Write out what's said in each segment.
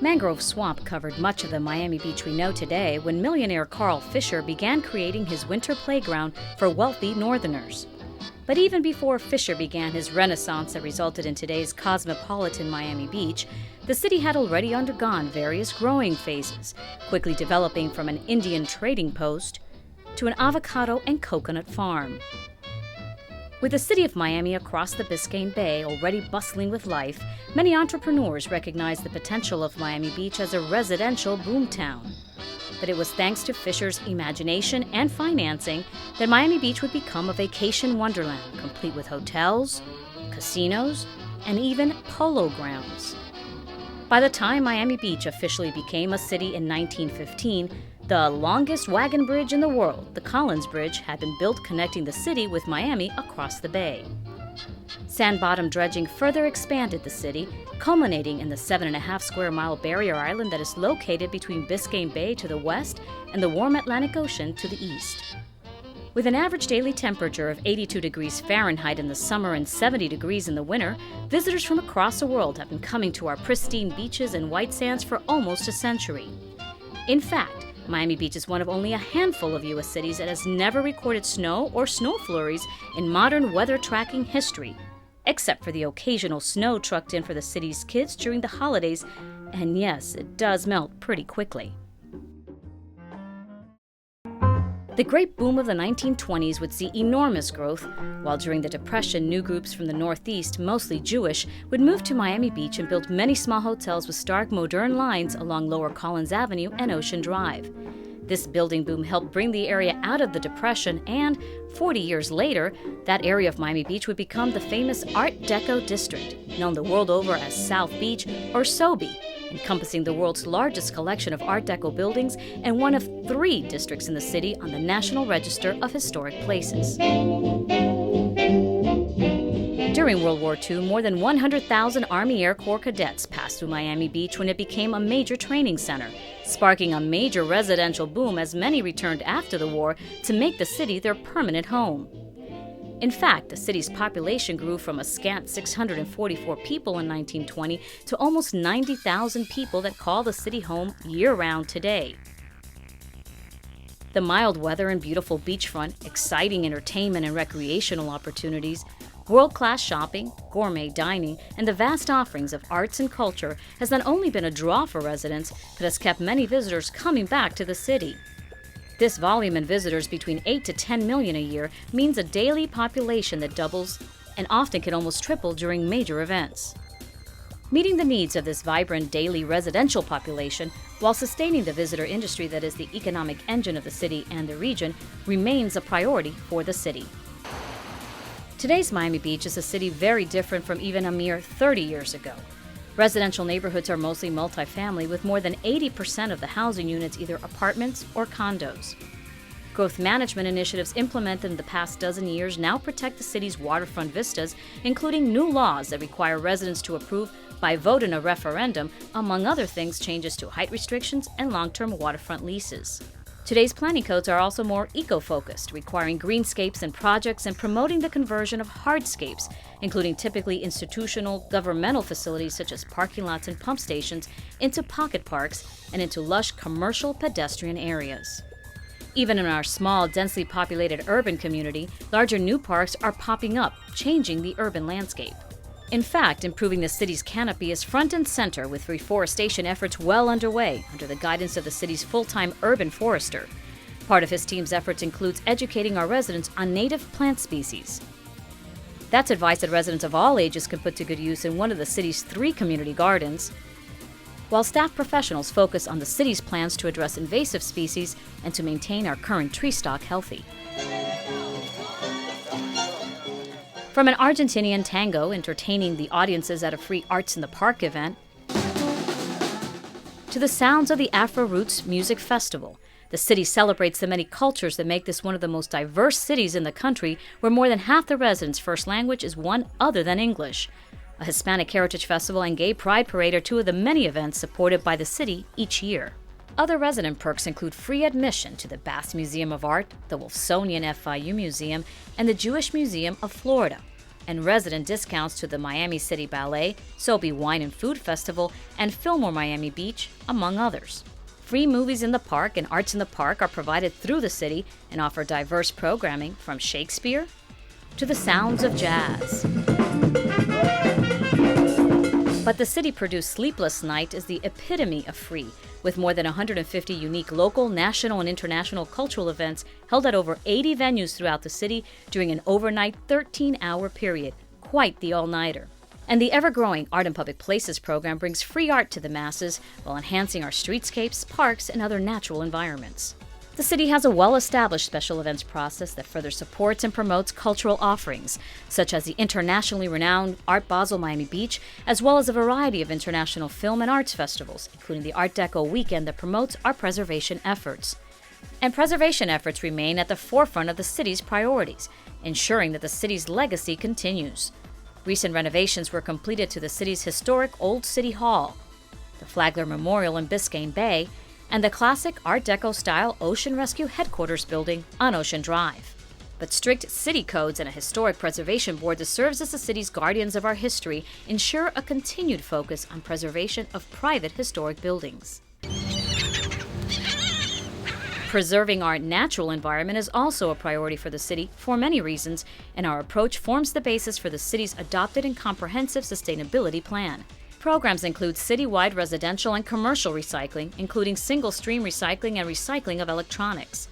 Mangrove swamp covered much of the Miami Beach we know today when millionaire Carl Fisher began creating his winter playground for wealthy Northerners. But even before Fisher began his renaissance that resulted in today's cosmopolitan Miami Beach, the city had already undergone various growing phases, quickly developing from an Indian trading post to an avocado and coconut farm. With the city of Miami across the Biscayne Bay already bustling with life, many entrepreneurs recognized the potential of Miami Beach as a residential boomtown. But it was thanks to Fisher's imagination and financing that Miami Beach would become a vacation wonderland, complete with hotels, casinos, and even polo grounds. By the time Miami Beach officially became a city in 1915, the longest wagon bridge in the world, the Collins Bridge, had been built connecting the city with Miami across the bay. Sand-bottom dredging further expanded the city, culminating in the 7.5 square mile barrier island that is located between Biscayne Bay to the west and the warm Atlantic Ocean to the east. With an average daily temperature of 82 degrees Fahrenheit in the summer and 70 degrees in the winter, visitors from across the world have been coming to our pristine beaches and white sands for almost a century. In fact, Miami Beach is one of only a handful of U.S. cities that has never recorded snow or snow flurries in modern weather tracking history, except for the occasional snow trucked in for the city's kids during the holidays, and yes, it does melt pretty quickly. The great boom of the 1920s would see enormous growth, while during the Depression, new groups from the Northeast, mostly Jewish, would move to Miami Beach and build many small hotels with stark modern lines along Lower Collins Avenue and Ocean Drive. This building boom helped bring the area out of the Depression, and 40 years later, that area of Miami Beach would become the famous Art Deco District, known the world over as South Beach or SoBe, encompassing the world's largest collection of Art Deco buildings and one of 3 districts in the city on the National Register of Historic Places. During World War II, more than 100,000 Army Air Corps cadets passed through Miami Beach when it became a major training center, sparking a major residential boom as many returned after the war to make the city their permanent home. In fact, the city's population grew from a scant 644 people in 1920 to almost 90,000 people that call the city home year-round today. The mild weather and beautiful beachfront, exciting entertainment and recreational opportunities, world-class shopping, gourmet dining, and the vast offerings of arts and culture has not only been a draw for residents, but has kept many visitors coming back to the city. This volume in visitors between 8 to 10 million a year means a daily population that doubles and often can almost triple during major events. Meeting the needs of this vibrant daily residential population while sustaining the visitor industry that is the economic engine of the city and the region remains a priority for the city. Today's Miami Beach is a city very different from even a mere 30 years ago. Residential neighborhoods are mostly multifamily, with more than 80% of the housing units either apartments or condos. Growth management initiatives implemented in the past dozen years now protect the city's waterfront vistas, including new laws that require residents to approve by vote in a referendum, among other things changes to height restrictions and long-term waterfront leases. Today's planning codes are also more eco-focused, requiring greenscapes and projects and promoting the conversion of hardscapes, including typically institutional governmental facilities such as parking lots and pump stations, into pocket parks and into lush commercial pedestrian areas. Even in our small, densely populated urban community, larger new parks are popping up, changing the urban landscape. In fact, improving the city's canopy is front and center, with reforestation efforts well underway under the guidance of the city's full-time urban forester. Part of his team's efforts includes educating our residents on native plant species. That's advice that residents of all ages can put to good use in one of the city's 3 community gardens, while staff professionals focus on the city's plans to address invasive species and to maintain our current tree stock healthy. From an Argentinian tango entertaining the audiences at a free Arts in the Park event, to the sounds of the Afro Roots Music Festival, the city celebrates the many cultures that make this one of the most diverse cities in the country, where more than half the residents' first language is one other than English. A Hispanic Heritage Festival and Gay Pride Parade are 2 of the many events supported by the city each year. Other resident perks include free admission to the Bass Museum of Art, the Wolfsonian FIU Museum, and the Jewish Museum of Florida, and resident discounts to the Miami City Ballet, Sobe Wine and Food Festival, and Fillmore Miami Beach, among others. Free movies in the park and arts in the park are provided through the city and offer diverse programming from Shakespeare to the sounds of jazz. But the city-produced Sleepless Night is the epitome of free, with more than 150 unique local, national, and international cultural events held at over 80 venues throughout the city during an overnight 13-hour period. Quite the all-nighter. And the ever-growing Art in Public Places program brings free art to the masses while enhancing our streetscapes, parks, and other natural environments. The city has a well-established special events process that further supports and promotes cultural offerings, such as the internationally renowned Art Basel Miami Beach, as well as a variety of international film and arts festivals, including the Art Deco weekend that promotes our preservation efforts. And preservation efforts remain at the forefront of the city's priorities, ensuring that the city's legacy continues. Recent renovations were completed to the city's historic Old City Hall, the Flagler Memorial in Biscayne Bay, and the classic Art Deco-style Ocean Rescue Headquarters building on Ocean Drive. But strict city codes and a historic preservation board that serves as the city's guardians of our history ensure a continued focus on preservation of private historic buildings. Preserving our natural environment is also a priority for the city for many reasons, and our approach forms the basis for the city's adopted and comprehensive sustainability plan. Programs include citywide residential and commercial recycling, including single-stream recycling and recycling of electronics.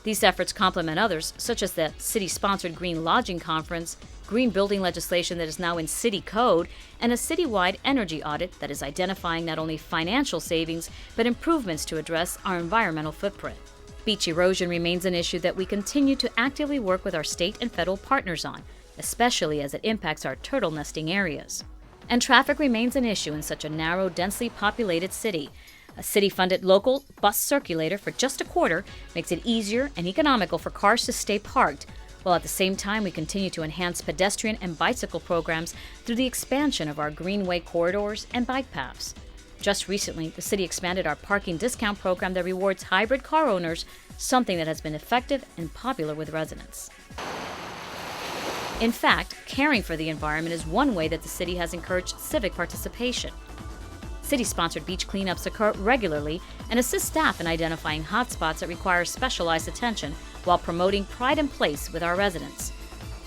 These efforts complement others, such as the city-sponsored Green Lodging Conference, green building legislation that is now in city code, and a citywide energy audit that is identifying not only financial savings, but improvements to address our environmental footprint. Beach erosion remains an issue that we continue to actively work with our state and federal partners on, especially as it impacts our turtle nesting areas. And traffic remains an issue in such a narrow, densely populated city. A city-funded local bus circulator for just a quarter makes it easier and economical for cars to stay parked, while at the same time we continue to enhance pedestrian and bicycle programs through the expansion of our greenway corridors and bike paths. Just recently, the city expanded our parking discount program that rewards hybrid car owners, something that has been effective and popular with residents. In fact, caring for the environment is one way that the city has encouraged civic participation. City-sponsored beach cleanups occur regularly and assist staff in identifying hotspots that require specialized attention while promoting pride in place with our residents.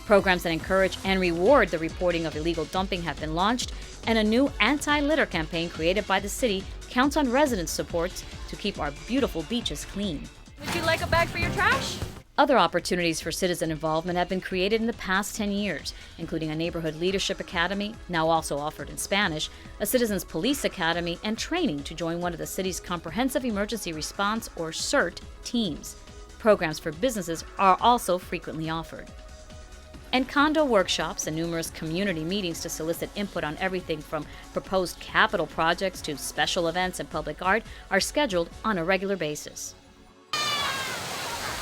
Programs that encourage and reward the reporting of illegal dumping have been launched, and a new anti-litter campaign created by the city counts on resident support to keep our beautiful beaches clean. Would you like a bag for your trash? Other opportunities for citizen involvement have been created in the past 10 years, including a Neighborhood Leadership Academy, now also offered in Spanish, a Citizens Police Academy, and training to join one of the city's Comprehensive Emergency Response, or CERT, teams. Programs for businesses are also frequently offered. And condo workshops and numerous community meetings to solicit input on everything from proposed capital projects to special events and public art are scheduled on a regular basis.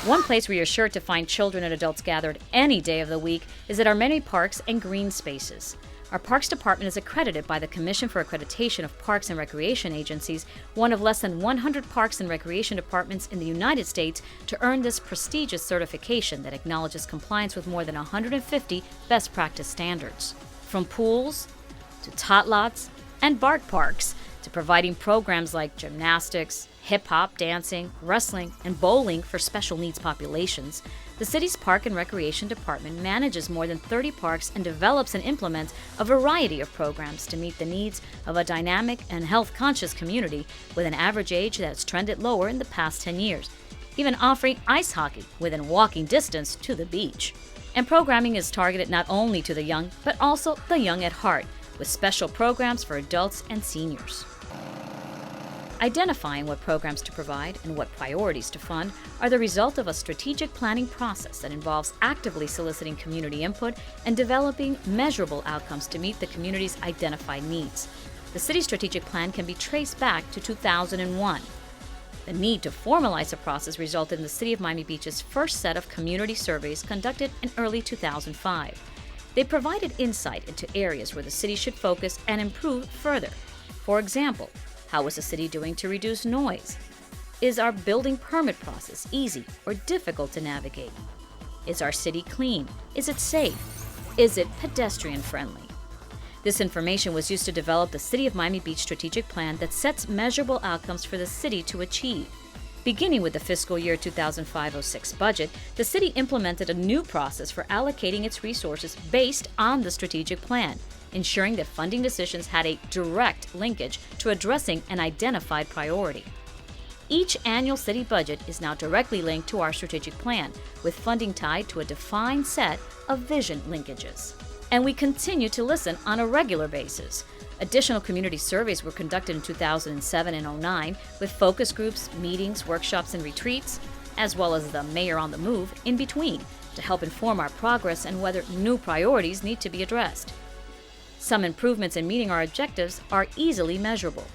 One place where you're sure to find children and adults gathered any day of the week is at our many parks and green spaces. Our Parks Department is accredited by the Commission for Accreditation of Parks and Recreation Agencies, one of less than 100 parks and recreation departments in the United States, to earn this prestigious certification that acknowledges compliance with more than 150 best practice standards. From pools to tot lots and bark parks to providing programs like gymnastics, hip-hop, dancing, wrestling, and bowling for special needs populations, the city's Park and Recreation Department manages more than 30 parks and develops and implements a variety of programs to meet the needs of a dynamic and health-conscious community with an average age that has trended lower in the past 10 years, even offering ice hockey within walking distance to the beach. And programming is targeted not only to the young, but also the young at heart, with special programs for adults and seniors. Identifying what programs to provide and what priorities to fund are the result of a strategic planning process that involves actively soliciting community input and developing measurable outcomes to meet the community's identified needs. The city's strategic plan can be traced back to 2001. The need to formalize the process resulted in the City of Miami Beach's first set of community surveys conducted in early 2005. They provided insight into areas where the city should focus and improve further. For example, how was the city doing to reduce noise? Is our building permit process easy or difficult to navigate? Is our city clean? Is it safe? Is it pedestrian friendly? This information was used to develop the City of Miami Beach strategic plan that sets measurable outcomes for the city to achieve. Beginning with the fiscal year 2005-06 budget, the city implemented a new process for allocating its resources based on the strategic plan, ensuring that funding decisions had a direct linkage to addressing an identified priority. Each annual city budget is now directly linked to our strategic plan, with funding tied to a defined set of vision linkages. And we continue to listen on a regular basis. Additional community surveys were conducted in 2007 and 2009, with focus groups, meetings, workshops, and retreats, as well as the Mayor on the Move in between, to help inform our progress and whether new priorities need to be addressed. Some improvements in meeting our objectives are easily measurable.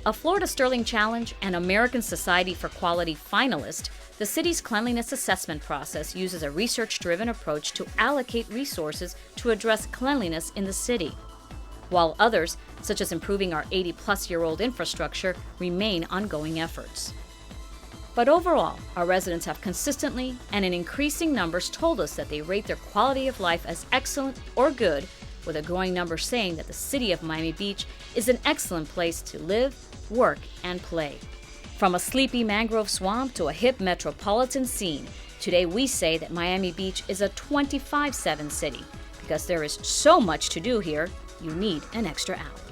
A Florida Sterling Challenge and American Society for Quality finalist, the city's cleanliness assessment process uses a research-driven approach to allocate resources to address cleanliness in the city, while others, such as improving our 80-plus-year-old infrastructure, remain ongoing efforts. But overall, our residents have consistently and in increasing numbers told us that they rate their quality of life as excellent or good, with a growing number saying that the city of Miami Beach is an excellent place to live, work, and play. From a sleepy mangrove swamp to a hip metropolitan scene, today we say that Miami Beach is a 25/7 city. Because there is so much to do here, you need an extra hour.